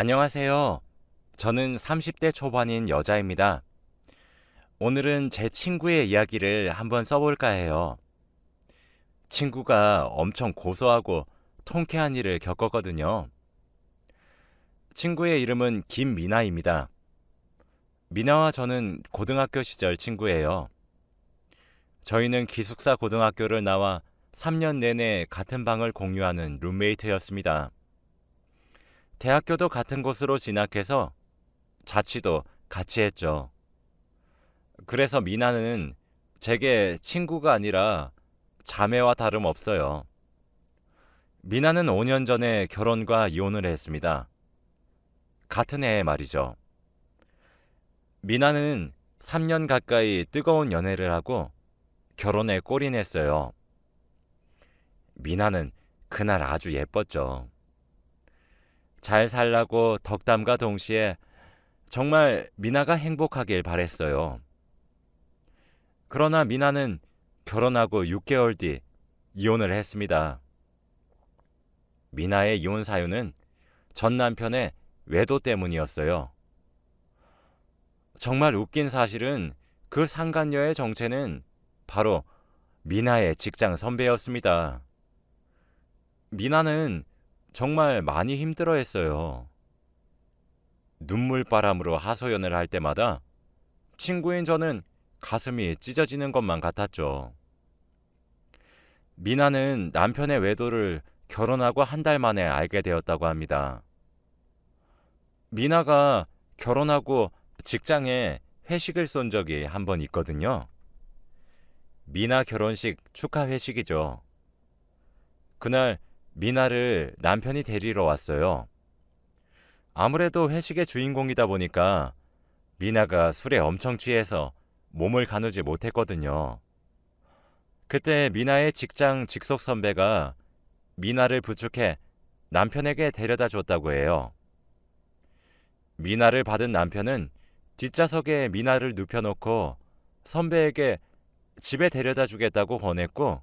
안녕하세요. 저는 30대 초반인 여자입니다. 오늘은 제 친구의 이야기를 한번 써볼까 해요. 친구가 엄청 고소하고 통쾌한 일을 겪었거든요. 친구의 이름은 김미나입니다. 미나와 저는 고등학교 시절 친구예요. 저희는 기숙사 고등학교를 나와 3년 내내 같은 방을 공유하는 룸메이트였습니다. 대학교도 같은 곳으로 진학해서 자취도 같이 했죠. 그래서 미나는 제게 친구가 아니라 자매와 다름없어요. 미나는 5년 전에 결혼과 이혼을 했습니다. 같은 해에 말이죠. 미나는 3년 가까이 뜨거운 연애를 하고 결혼에 골인했어요. 미나는 그날 아주 예뻤죠. 잘 살라고 덕담과 동시에 정말 미나가 행복하길 바랬어요. 그러나 미나는 결혼하고 6개월 뒤 이혼을 했습니다. 미나의 이혼 사유는 전 남편의 외도 때문이었어요. 정말 웃긴 사실은 그 상간녀의 정체는 바로 미나의 직장 선배였습니다. 미나는 정말 많이 힘들어했어요. 눈물바람으로 하소연을 할 때마다 친구인 저는 가슴이 찢어지는 것만 같았죠. 미나는 남편의 외도를 결혼하고 한 달 만에 알게 되었다고 합니다. 미나가 결혼하고 직장에 회식을 쏜 적이 한 번 있거든요. 미나 결혼식 축하 회식이죠. 그날 미나를 남편이 데리러 왔어요. 아무래도 회식의 주인공이다 보니까 미나가 술에 엄청 취해서 몸을 가누지 못했거든요. 그때 미나의 직장 직속 선배가 미나를 부축해 남편에게 데려다 줬다고 해요. 미나를 받은 남편은 뒷좌석에 미나를 눕혀놓고 선배에게 집에 데려다 주겠다고 권했고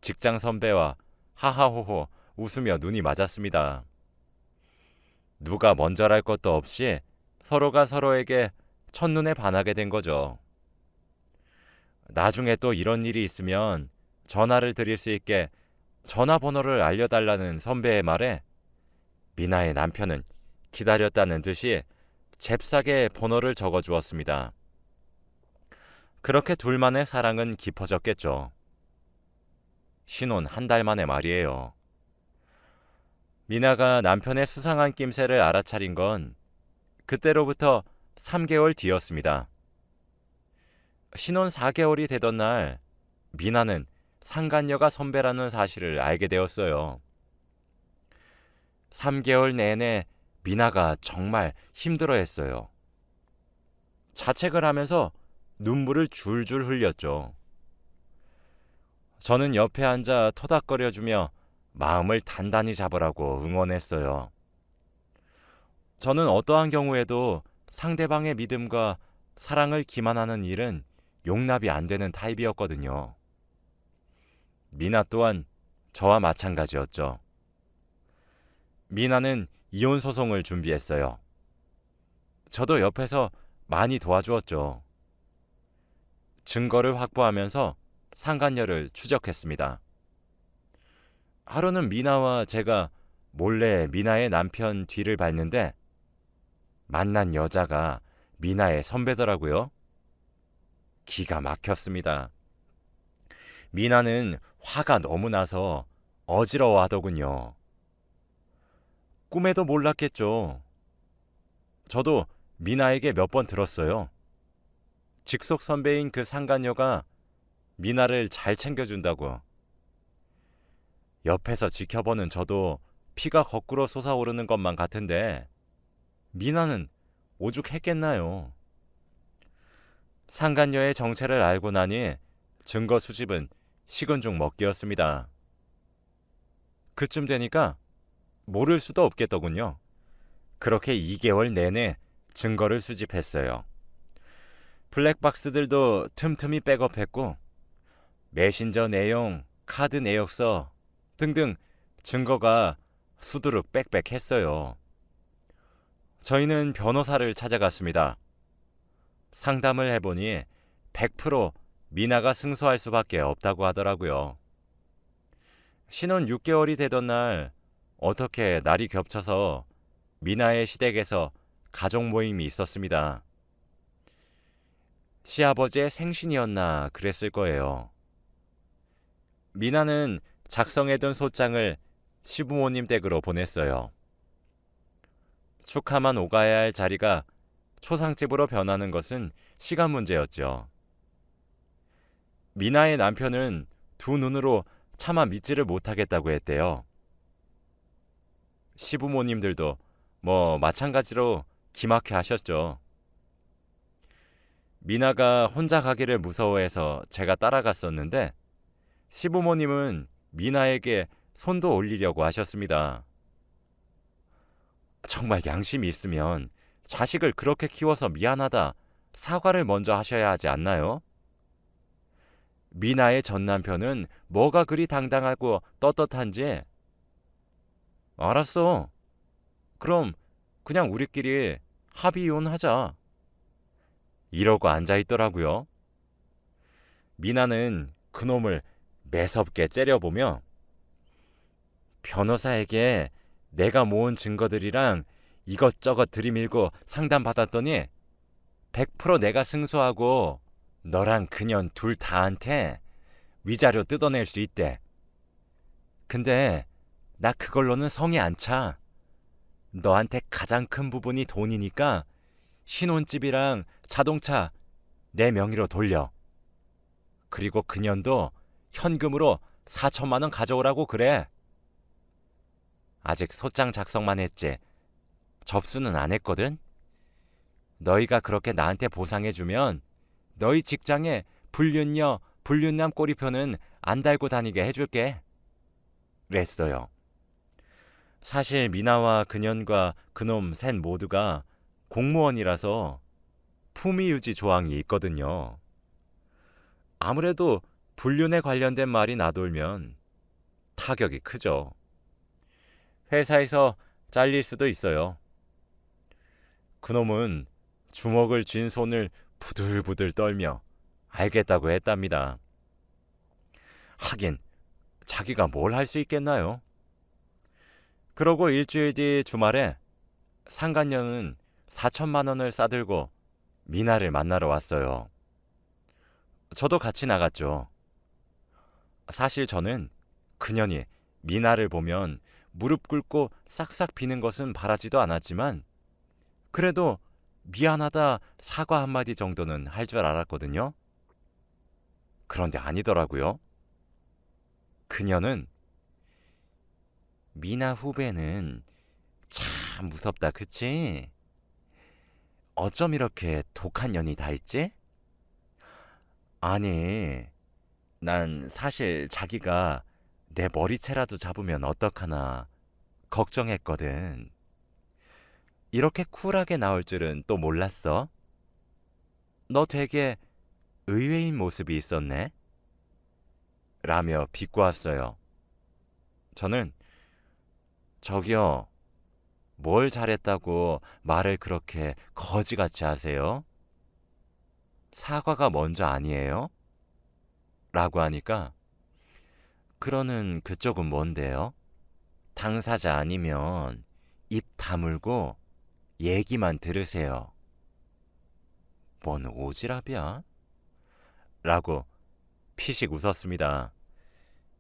직장 선배와 하하호호 웃으며 눈이 맞았습니다. 누가 먼저랄 것도 없이 서로가 서로에게 첫눈에 반하게 된 거죠. 나중에 또 이런 일이 있으면 전화를 드릴 수 있게 전화번호를 알려달라는 선배의 말에 미나의 남편은 기다렸다는 듯이 잽싸게 번호를 적어주었습니다. 그렇게 둘만의 사랑은 깊어졌겠죠. 신혼 한 달 만에 말이에요. 미나가 남편의 수상한 낌새를 알아차린 건 그때로부터 3개월 뒤였습니다. 신혼 4개월이 되던 날 미나는 상간녀가 선배라는 사실을 알게 되었어요. 3개월 내내 미나가 정말 힘들어했어요. 자책을 하면서 눈물을 줄줄 흘렸죠. 저는 옆에 앉아 토닥거려주며 마음을 단단히 잡으라고 응원했어요. 저는 어떠한 경우에도 상대방의 믿음과 사랑을 기만하는 일은 용납이 안 되는 타입이었거든요. 미나 또한 저와 마찬가지였죠. 미나는 이혼 소송을 준비했어요. 저도 옆에서 많이 도와주었죠. 증거를 확보하면서 상간녀를 추적했습니다. 하루는 미나와 제가 몰래 미나의 남편 뒤를 밟는데 만난 여자가 미나의 선배더라고요. 기가 막혔습니다. 미나는 화가 너무 나서 어지러워하더군요. 꿈에도 몰랐겠죠. 저도 미나에게 몇 번 들었어요. 직속 선배인 그 상간녀가 미나를 잘 챙겨준다고. 옆에서 지켜보는 저도 피가 거꾸로 솟아오르는 것만 같은데 미나는 오죽했겠나요. 상간녀의 정체를 알고 나니 증거 수집은 식은 죽 먹기였습니다. 그쯤 되니까 모를 수도 없겠더군요. 그렇게 2개월 내내 증거를 수집했어요. 블랙박스들도 틈틈이 백업했고 메신저 내용, 카드 내역서 등등 증거가 수두룩 빽빽했어요. 저희는 변호사를 찾아갔습니다. 상담을 해보니 100% 미나가 승소할 수밖에 없다고 하더라고요. 신혼 6개월이 되던 날 어떻게 날이 겹쳐서 미나의 시댁에서 가족 모임이 있었습니다. 시아버지의 생신이었나 그랬을 거예요. 미나는 작성해둔 소장을 시부모님 댁으로 보냈어요. 축하만 오가야 할 자리가 초상집으로 변하는 것은 시간 문제였죠. 미나의 남편은 두 눈으로 차마 믿지를 못하겠다고 했대요. 시부모님들도 마찬가지로 기막혀 하셨죠. 미나가 혼자 가기를 무서워해서 제가 따라갔었는데 시부모님은 미나에게 손도 올리려고 하셨습니다. 정말 양심이 있으면 자식을 그렇게 키워서 미안하다 사과를 먼저 하셔야 하지 않나요? 미나의 전 남편은 뭐가 그리 당당하고 떳떳한지. 알았어. 그럼 그냥 우리끼리 합의 이혼하자. 이러고 앉아있더라고요. 미나는 그놈을 매섭게 째려보며 변호사에게 내가 모은 증거들이랑 이것저것 들이밀고 상담받았더니 100% 내가 승소하고 너랑 그년 둘 다한테 위자료 뜯어낼 수 있대. 근데 나 그걸로는 성이 안 차. 너한테 가장 큰 부분이 돈이니까 신혼집이랑 자동차 내 명의로 돌려. 그리고 그년도 현금으로 4천만 원 가져오라고 그래. 아직 소장 작성만 했지. 접수는 안 했거든. 너희가 그렇게 나한테 보상해주면 너희 직장에 불륜녀, 불륜남 꼬리표는 안 달고 다니게 해줄게. 그랬어요. 사실 미나와 그년과 그놈 셋 모두가 공무원이라서 품위유지 조항이 있거든요. 아무래도 불륜에 관련된 말이 나돌면 타격이 크죠. 회사에서 잘릴 수도 있어요. 그놈은 주먹을 쥔 손을 부들부들 떨며 알겠다고 했답니다. 하긴 자기가 뭘 할 수 있겠나요? 그러고 일주일 뒤 주말에 상간녀는 4천만 원을 싸들고 미나를 만나러 왔어요. 저도 같이 나갔죠. 사실 저는 그년이 미나를 보면 무릎 꿇고 싹싹 비는 것은 바라지도 않았지만 그래도 미안하다 사과 한마디 정도는 할 줄 알았거든요. 그런데 아니더라고요. 그녀는 미나 후배는 참 무섭다 그치? 어쩜 이렇게 독한 년이 다 있지? 아니, 난 사실 자기가 내 머리채라도 잡으면 어떡하나 걱정했거든. 이렇게 쿨하게 나올 줄은 또 몰랐어. 너 되게 의외인 모습이 있었네. 라며 비꼬았어요. 저는 저기요, 뭘 잘했다고 말을 그렇게 거지같이 하세요? 사과가 먼저 아니에요? 라고 하니까 그러는 그쪽은 뭔데요? 당사자 아니면 입 다물고 얘기만 들으세요. 뭔 오지랖이야? 라고 피식 웃었습니다.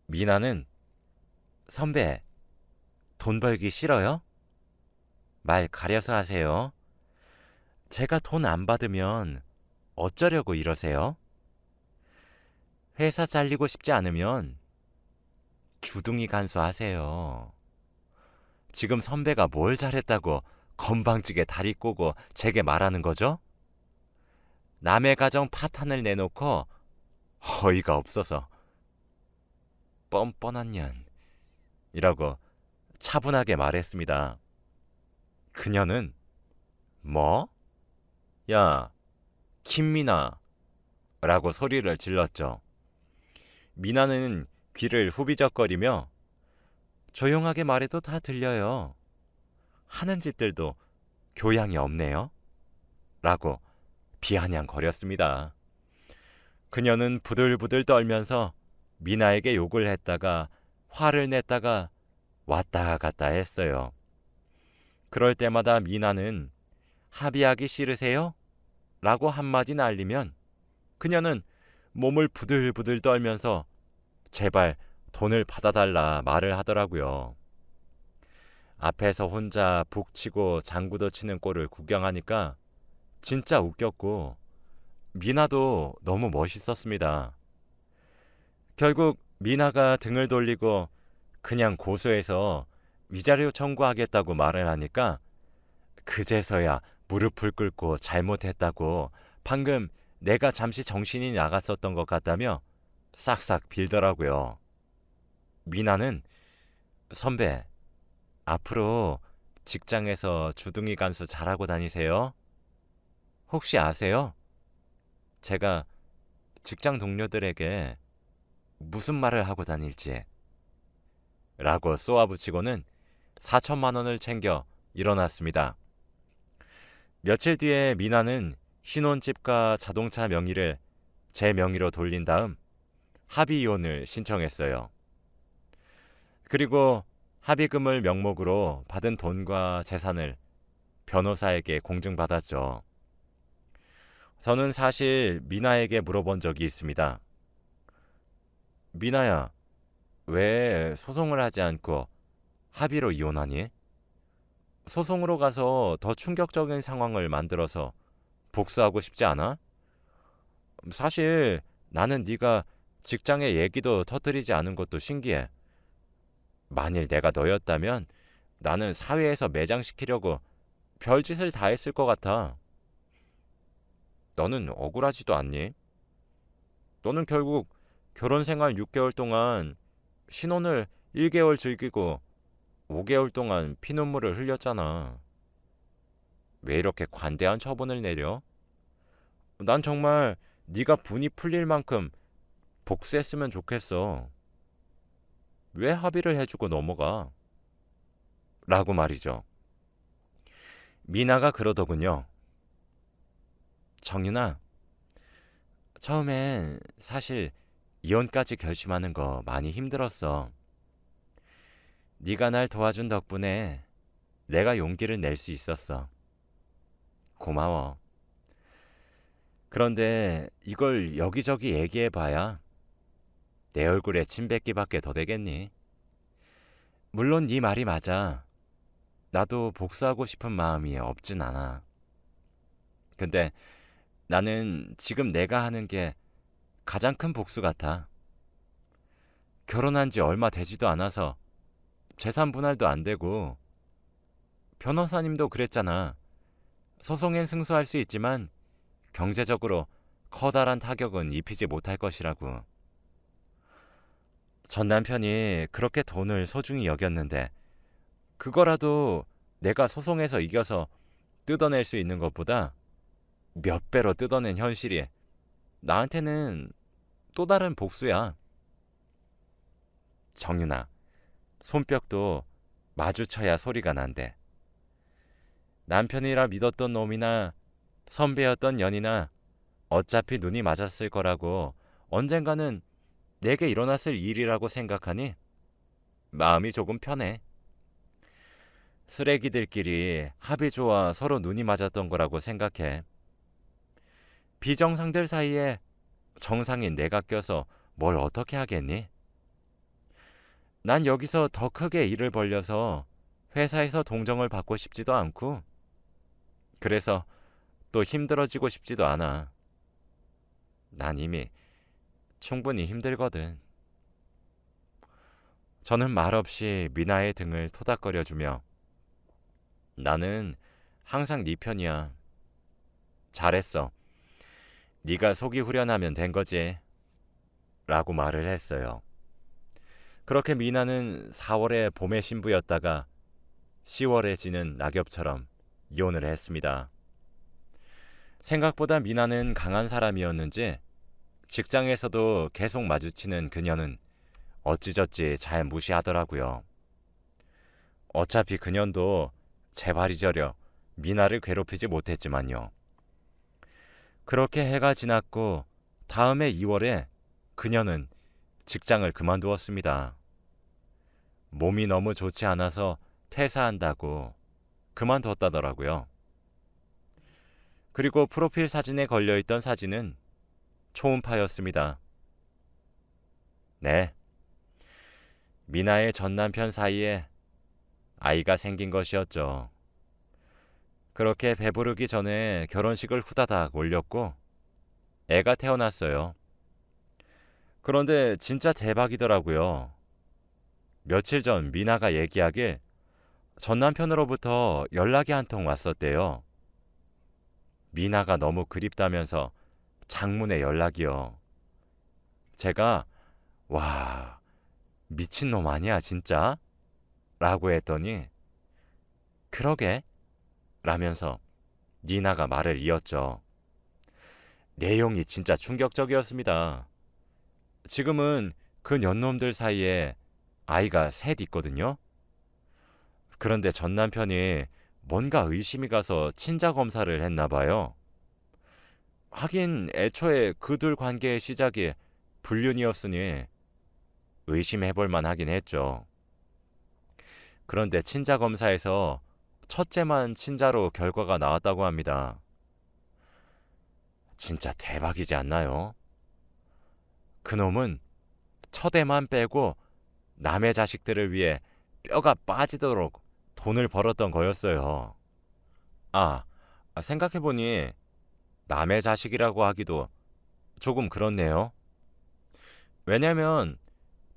미나는 선배, 돈 벌기 싫어요? 말 가려서 하세요. 제가 돈 안 받으면 어쩌려고 이러세요? 회사 잘리고 싶지 않으면 주둥이 간수하세요. 지금 선배가 뭘 잘했다고 건방지게 다리 꼬고 제게 말하는 거죠? 남의 가정 파탄을 내놓고 어이가 없어서 뻔뻔한 년이라고 차분하게 말했습니다. 그녀는 뭐? 야, 김미나 라고 소리를 질렀죠. 미나는 귀를 후비적거리며 조용하게 말해도 다 들려요. 하는 짓들도 교양이 없네요. 라고 비아냥거렸습니다. 그녀는 부들부들 떨면서 미나에게 욕을 했다가 화를 냈다가 왔다 갔다 했어요. 그럴 때마다 미나는 합의하기 싫으세요? 라고 한마디 날리면 그녀는 몸을 부들부들 떨면서 제발 돈을 받아달라 말을 하더라고요. 앞에서 혼자 북치고 장구도 치는 꼴을 구경하니까 진짜 웃겼고 미나도 너무 멋있었습니다. 결국 미나가 등을 돌리고 그냥 고소해서 위자료 청구하겠다고 말을 하니까 그제서야 무릎을 꿇고 잘못했다고 방금 내가 잠시 정신이 나갔었던 것 같다며 싹싹 빌더라고요. 미나는 선배, 앞으로 직장에서 주둥이 간수 잘하고 다니세요. 혹시 아세요? 제가 직장 동료들에게 무슨 말을 하고 다닐지 라고 쏘아붙이고는 4천만 원을 챙겨 일어났습니다. 며칠 뒤에 미나는 신혼집과 자동차 명의를 제 명의로 돌린 다음 합의 이혼을 신청했어요. 그리고 합의금을 명목으로 받은 돈과 재산을 변호사에게 공증받았죠. 저는 사실 미나에게 물어본 적이 있습니다. 미나야, 왜 소송을 하지 않고 합의로 이혼하니? 소송으로 가서 더 충격적인 상황을 만들어서 복수하고 싶지 않아? 사실 나는 네가 직장의 얘기도 터뜨리지 않은 것도 신기해. 만일 내가 너였다면 나는 사회에서 매장시키려고 별짓을 다 했을 것 같아. 너는 억울하지도 않니? 너는 결국 결혼 생활 6개월 동안 신혼을 1개월 즐기고 5개월 동안 피눈물을 흘렸잖아. 왜 이렇게 관대한 처분을 내려? 난 정말 네가 분이 풀릴 만큼 복수했으면 좋겠어. 왜 합의를 해주고 넘어가? 라고 말이죠. 미나가 그러더군요. 정윤아, 처음엔 사실 이혼까지 결심하는 거 많이 힘들었어. 네가 날 도와준 덕분에 내가 용기를 낼 수 있었어. 고마워. 그런데 이걸 여기저기 얘기해봐야 내 얼굴에 침 뱉기밖에 더 되겠니? 물론 네 말이 맞아. 나도 복수하고 싶은 마음이 없진 않아. 근데 나는 지금 내가 하는 게 가장 큰 복수 같아. 결혼한 지 얼마 되지도 않아서 재산 분할도 안 되고 변호사님도 그랬잖아. 소송엔 승소할 수 있지만 경제적으로 커다란 타격은 입히지 못할 것이라고. 전 남편이 그렇게 돈을 소중히 여겼는데 그거라도 내가 소송에서 이겨서 뜯어낼 수 있는 것보다 몇 배로 뜯어낸 현실이 나한테는 또 다른 복수야. 정윤아, 손뼉도 마주쳐야 소리가 난대. 남편이라 믿었던 놈이나 선배였던 년이나 어차피 눈이 맞았을 거라고 언젠가는 내게 일어났을 일이라고 생각하니 마음이 조금 편해. 쓰레기들끼리 합이 좋아 서로 눈이 맞았던 거라고 생각해. 비정상들 사이에 정상인 내가 껴서 뭘 어떻게 하겠니? 난 여기서 더 크게 일을 벌려서 회사에서 동정을 받고 싶지도 않고 그래서 또 힘들어지고 싶지도 않아. 난 이미 충분히 힘들거든. 저는 말없이 미나의 등을 토닥거려주며 나는 항상 네 편이야. 잘했어. 네가 속이 후련하면 된 거지. 라고 말을 했어요. 그렇게 미나는 4월에 봄의 신부였다가 10월에 지는 낙엽처럼 이혼을 했습니다. 생각보다 미나는 강한 사람이었는지 직장에서도 계속 마주치는 그녀는 어찌저찌 잘 무시하더라고요. 어차피 그년도 재발이 저려 미나를 괴롭히지 못했지만요. 그렇게 해가 지났고 다음해 2월에 그녀는 직장을 그만두었습니다. 몸이 너무 좋지 않아서 퇴사한다고 그만뒀다더라고요. 그리고 프로필 사진에 걸려있던 사진은 초음파였습니다. 네, 미나의 전 남편 사이에 아이가 생긴 것이었죠. 그렇게 배부르기 전에 결혼식을 후다닥 올렸고 애가 태어났어요. 그런데 진짜 대박이더라고요. 며칠 전 미나가 얘기하길 전 남편으로부터 연락이 한 통 왔었대요. 미나가 너무 그립다면서 장문의 연락이요. 제가 와, 미친놈 아니야 진짜? 라고 했더니 그러게? 라면서 니나가 말을 이었죠. 내용이 진짜 충격적이었습니다. 지금은 그 년놈들 사이에 아이가 셋 있거든요. 그런데 전 남편이 뭔가 의심이 가서 친자 검사를 했나 봐요. 하긴 애초에 그 둘 관계의 시작이 불륜이었으니 의심해볼 만하긴 했죠. 그런데 친자 검사에서 첫째만 친자로 결과가 나왔다고 합니다. 진짜 대박이지 않나요? 그놈은 첫애만 빼고 남의 자식들을 위해 뼈가 빠지도록 돈을 벌었던 거였어요. 아, 생각해보니 남의 자식이라고 하기도 조금 그렇네요. 왜냐면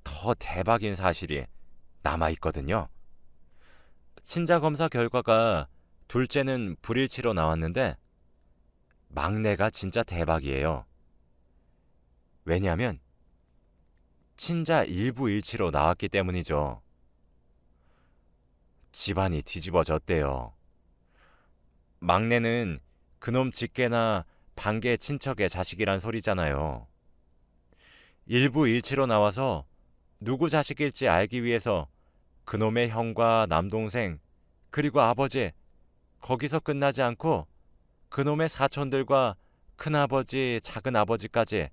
더 대박인 사실이 남아있거든요. 친자 검사 결과가 둘째는 불일치로 나왔는데 막내가 진짜 대박이에요. 왜냐하면 친자 일부 일치로 나왔기 때문이죠. 집안이 뒤집어졌대요. 막내는 그놈 직계나 반계 친척의 자식이란 소리잖아요. 일부 일치로 나와서 누구 자식일지 알기 위해서 그놈의 형과 남동생 그리고 아버지 거기서 끝나지 않고 그놈의 사촌들과 큰아버지 작은아버지까지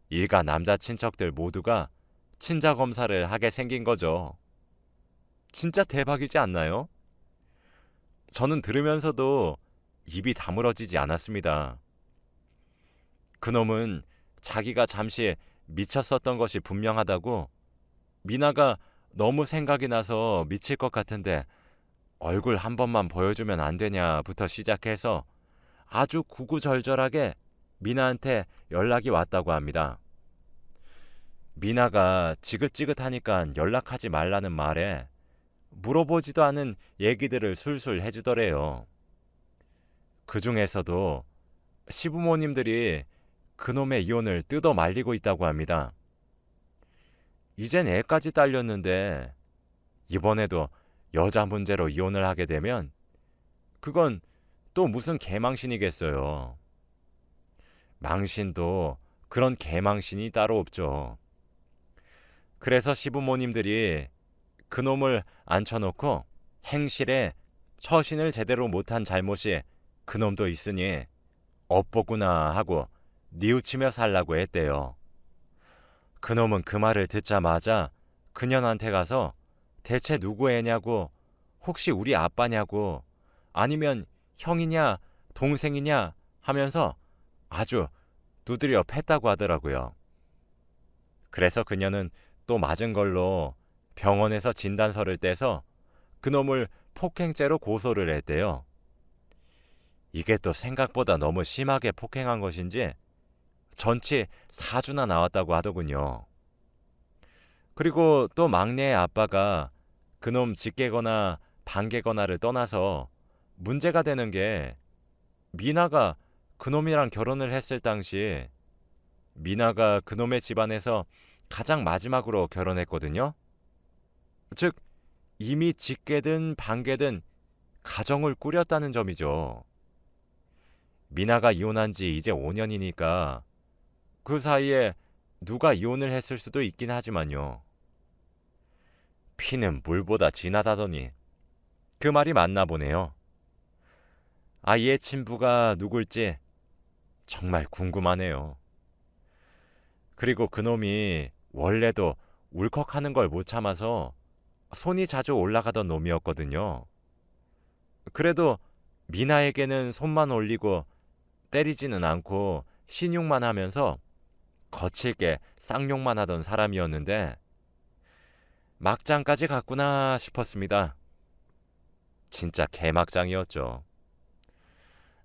일가 남자 친척들 모두가 친자 검사를 하게 생긴 거죠. 진짜 대박이지 않나요? 저는 들으면서도 입이 다물어지지 않았습니다. 그놈은 자기가 잠시 미쳤었던 것이 분명하다고 미나가 너무 생각이 나서 미칠 것 같은데 얼굴 한 번만 보여주면 안 되냐부터 시작해서 아주 구구절절하게 미나한테 연락이 왔다고 합니다. 미나가 지긋지긋하니까 연락하지 말라는 말에 물어보지도 않은 얘기들을 술술 해주더래요. 그 중에서도 시부모님들이 그놈의 이혼을 뜯어 말리고 있다고 합니다. 이젠 애까지 딸렸는데 이번에도 여자 문제로 이혼을 하게 되면 그건 또 무슨 개망신이겠어요. 망신도 그런 개망신이 따로 없죠. 그래서 시부모님들이 그놈을 앉혀놓고 행실에 처신을 제대로 못한 잘못이 그놈도 있으니 업보구나 하고 뉘우치며 살라고 했대요. 그놈은 그 말을 듣자마자 그년한테 가서 대체 누구 애냐고 혹시 우리 아빠냐고 아니면 형이냐 동생이냐 하면서 아주 두드려 팼다고 하더라고요. 그래서 그녀는 또 맞은 걸로 병원에서 진단서를 떼서 그놈을 폭행죄로 고소를 했대요. 이게 또 생각보다 너무 심하게 폭행한 것인지 전치 4주나 나왔다고 하더군요. 그리고 또 막내의 아빠가 그놈 직계거나 반계거나를 떠나서 문제가 되는 게 미나가 그놈이랑 결혼을 했을 당시 미나가 그놈의 집안에서 가장 마지막으로 결혼했거든요. 즉 이미 직계든 반계든 가정을 꾸렸다는 점이죠. 미나가 이혼한 지 이제 5년이니까 그 사이에 누가 이혼을 했을 수도 있긴 하지만요. 피는 물보다 진하다더니 그 말이 맞나 보네요. 아이의 친부가 누굴지 정말 궁금하네요. 그리고 그놈이 원래도 울컥하는 걸 못 참아서 손이 자주 올라가던 놈이었거든요. 그래도 미나에게는 손만 올리고 때리지는 않고 신용만 하면서 거칠게 쌍욕만 하던 사람이었는데 막장까지 갔구나 싶었습니다. 진짜 개막장이었죠.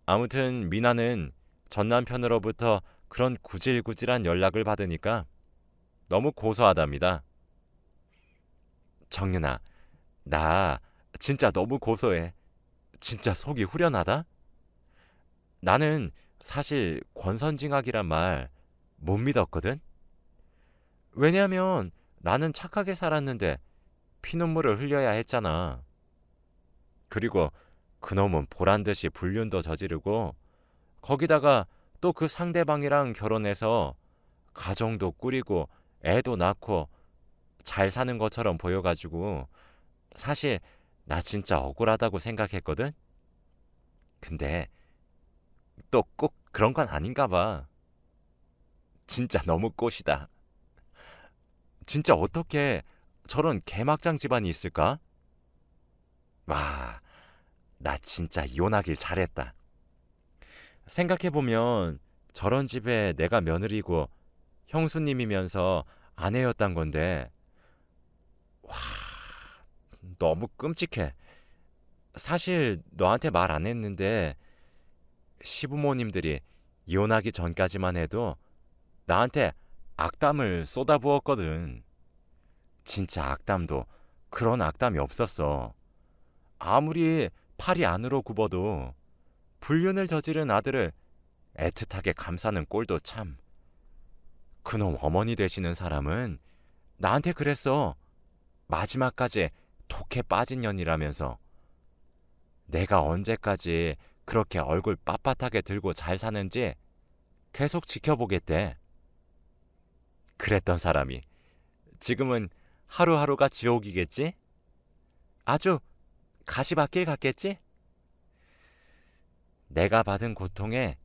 아무튼 미나는 전 남편으로부터 그런 구질구질한 연락을 받으니까 너무 고소하답니다. 정윤아, 나 진짜 너무 고소해. 진짜 속이 후련하다? 나는 사실 권선징악이란 말 못 믿었거든? 왜냐면 나는 착하게 살았는데 피눈물을 흘려야 했잖아. 그리고 그놈은 보란듯이 불륜도 저지르고 거기다가 또 그 상대방이랑 결혼해서 가정도 꾸리고 애도 낳고 잘 사는 것처럼 보여가지고 사실 나 진짜 억울하다고 생각했거든? 근데 또 꼭 그런 건 아닌가 봐. 진짜 너무 꽃이다. 진짜 어떻게 저런 개막장 집안이 있을까? 와, 나 진짜 이혼하길 잘했다. 생각해보면 저런 집에 내가 며느리고 형수님이면서 아내였단 건데, 와, 너무 끔찍해. 사실 너한테 말 안 했는데 시부모님들이 이혼하기 전까지만 해도 나한테 악담을 쏟아부었거든. 진짜 악담도 그런 악담이 없었어. 아무리 팔이 안으로 굽어도 불륜을 저지른 아들을 애틋하게 감싸는 꼴도 참. 그놈 어머니 되시는 사람은 나한테 그랬어. 마지막까지 독해 빠진 년이라면서. 내가 언제까지 그렇게 얼굴 빳빳하게 들고 잘 사는지 계속 지켜보겠대. 그랬던 사람이 지금은 하루하루가 지옥이겠지? 아주 가시밭길 같겠지? 내가 받은 고통의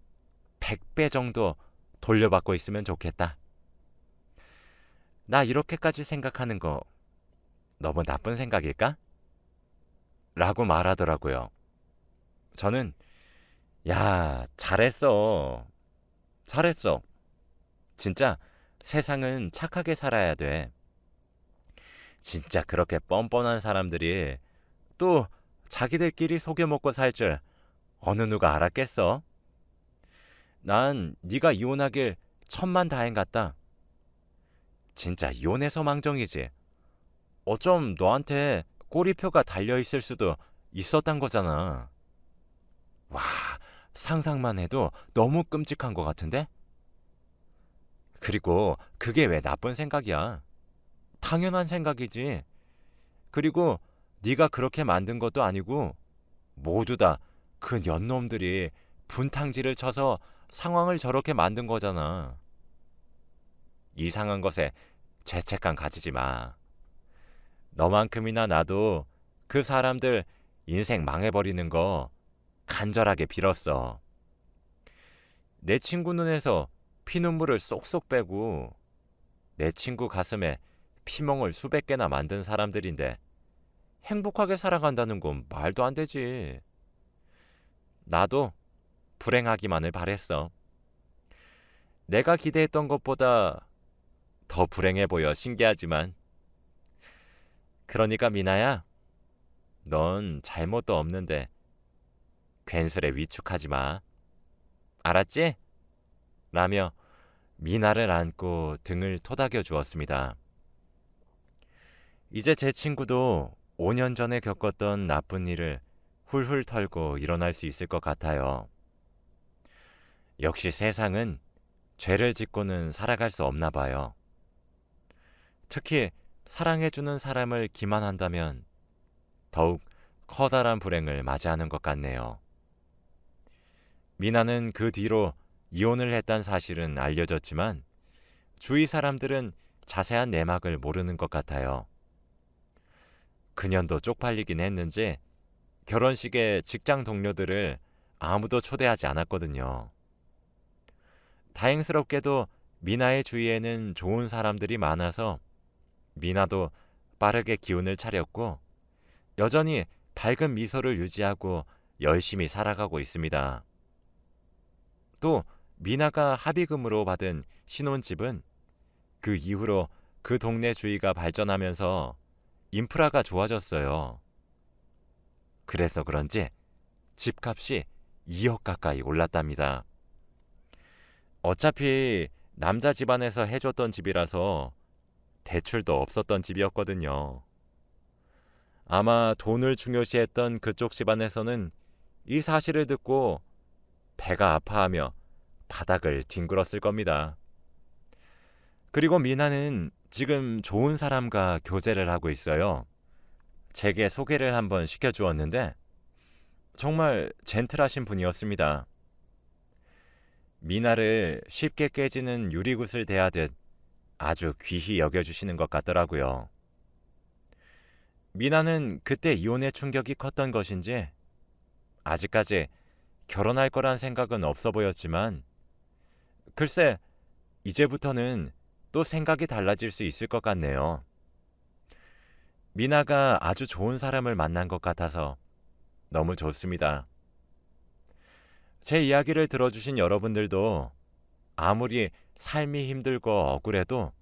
100배 정도 돌려받고 있으면 좋겠다. 나 이렇게까지 생각하는 거 너무 나쁜 생각일까? 라고 말하더라고요. 저는 야, 잘했어. 잘했어. 진짜 세상은 착하게 살아야 돼. 진짜 그렇게 뻔뻔한 사람들이 또 자기들끼리 속여먹고 살 줄 어느 누가 알았겠어? 난 네가 이혼하길 천만다행 같다. 진짜 이혼해서 망정이지. 어쩜 너한테 꼬리표가 달려있을 수도 있었단 거잖아. 와, 상상만 해도 너무 끔찍한 것 같은데? 그리고 그게 왜 나쁜 생각이야? 당연한 생각이지. 그리고 네가 그렇게 만든 것도 아니고 모두 다 그 년놈들이 분탕질을 쳐서 상황을 저렇게 만든 거잖아. 이상한 것에 죄책감 가지지 마. 너만큼이나 나도 그 사람들 인생 망해버리는 거 간절하게 빌었어. 내 친구 눈에서 피눈물을 쏙쏙 빼고 내 친구 가슴에 피멍을 수백 개나 만든 사람들인데 행복하게 살아간다는 건 말도 안 되지. 나도 불행하기만을 바랬어. 내가 기대했던 것보다 더 불행해 보여 신기하지만. 그러니까 미나야, 넌 잘못도 없는데 괜스레 위축하지 마. 알았지? 라며 미나를 안고 등을 토닥여 주었습니다. 이제 제 친구도 5년 전에 겪었던 나쁜 일을 훌훌 털고 일어날 수 있을 것 같아요. 역시 세상은 죄를 짓고는 살아갈 수 없나 봐요. 특히 사랑해주는 사람을 기만한다면 더욱 커다란 불행을 맞이하는 것 같네요. 미나는 그 뒤로 이혼을 했다는 사실은 알려졌지만 주위 사람들은 자세한 내막을 모르는 것 같아요. 그년도 쪽팔리긴 했는지 결혼식에 직장 동료들을 아무도 초대하지 않았거든요. 다행스럽게도 미나의 주위에는 좋은 사람들이 많아서 미나도 빠르게 기운을 차렸고 여전히 밝은 미소를 유지하고 열심히 살아가고 있습니다. 또 미나가 합의금으로 받은 신혼집은 그 이후로 그 동네 주위가 발전하면서 인프라가 좋아졌어요. 그래서 그런지 집값이 2억 가까이 올랐답니다. 어차피 남자 집안에서 해줬던 집이라서 대출도 없었던 집이었거든요. 아마 돈을 중요시했던 그쪽 집안에서는 이 사실을 듣고 배가 아파하며 바닥을 뒹굴었을 겁니다. 그리고 미나는 지금 좋은 사람과 교제를 하고 있어요. 제게 소개를 한번 시켜주었는데 정말 젠틀하신 분이었습니다. 미나를 쉽게 깨지는 유리굿을 대하듯 아주 귀히 여겨주시는 것 같더라고요. 미나는 그때 이혼의 충격이 컸던 것인지 아직까지 결혼할 거란 생각은 없어 보였지만 글쎄 이제부터는 또 생각이 달라질 수 있을 것 같네요. 미나가 아주 좋은 사람을 만난 것 같아서 너무 좋습니다. 제 이야기를 들어주신 여러분들도 아무리 삶이 힘들고 억울해도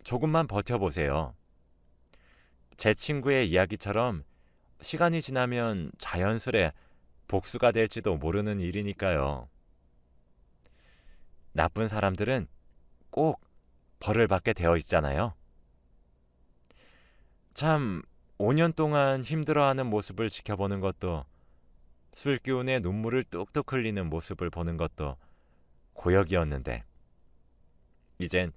조금만 버텨보세요. 제 친구의 이야기처럼 시간이 지나면 자연스레 복수가 될지도 모르는 일이니까요. 나쁜 사람들은 꼭 벌을 받게 되어 있잖아요. 참 5년 동안 힘들어하는 모습을 지켜보는 것도 술기운에 눈물을 뚝뚝 흘리는 모습을 보는 것도 고역이었는데 이젠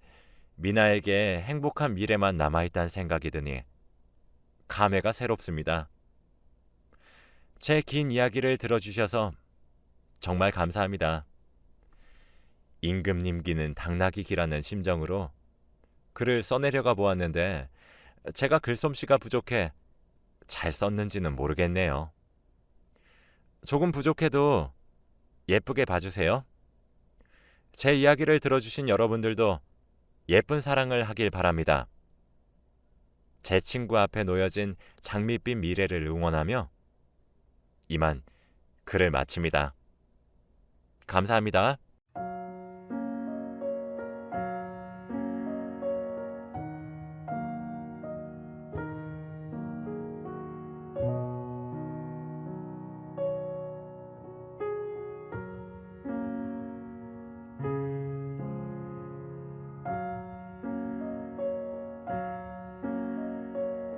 미나에게 행복한 미래만 남아있다는 생각이 드니 감회가 새롭습니다. 제 긴 이야기를 들어주셔서 정말 감사합니다. 임금님기는 당나귀기라는 심정으로 글을 써내려가 보았는데 제가 글솜씨가 부족해 잘 썼는지는 모르겠네요. 조금 부족해도 예쁘게 봐주세요. 제 이야기를 들어주신 여러분들도 예쁜 사랑을 하길 바랍니다. 제 친구 앞에 놓여진 장밋빛 미래를 응원하며 이만 글을 마칩니다. 감사합니다.